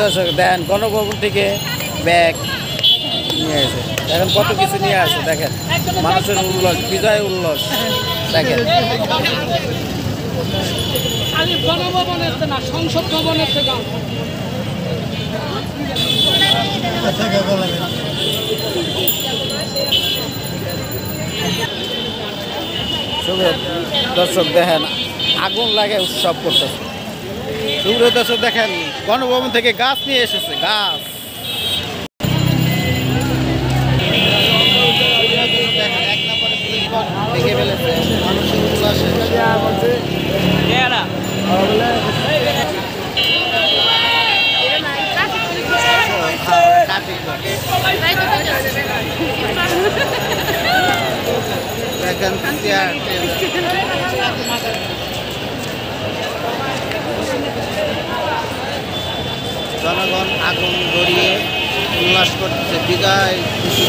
দর্শক দেখেন গণভবন থেকে ব্যাগ নিয়ে এসে দেখেন কত কিছু নিয়ে আসে দেখেন মানুষের উল্লাস বিজয় উল্লাস দেখেন গণভবনের না সংসদ ভবনের থেকে দর্শক দেখেন আগুন লাগে উৎসব করতেছে সুপ্রিয় দর্শক দেখেন গণভবন থেকে গাছ নিয়ে এসেছে গাছ এক নম্বরে দেখে ফেলেছে মানুষের উল্লাসে জনগণ আগুন ধরিয়ে উল্লাস করতেছে বিজয় খুশি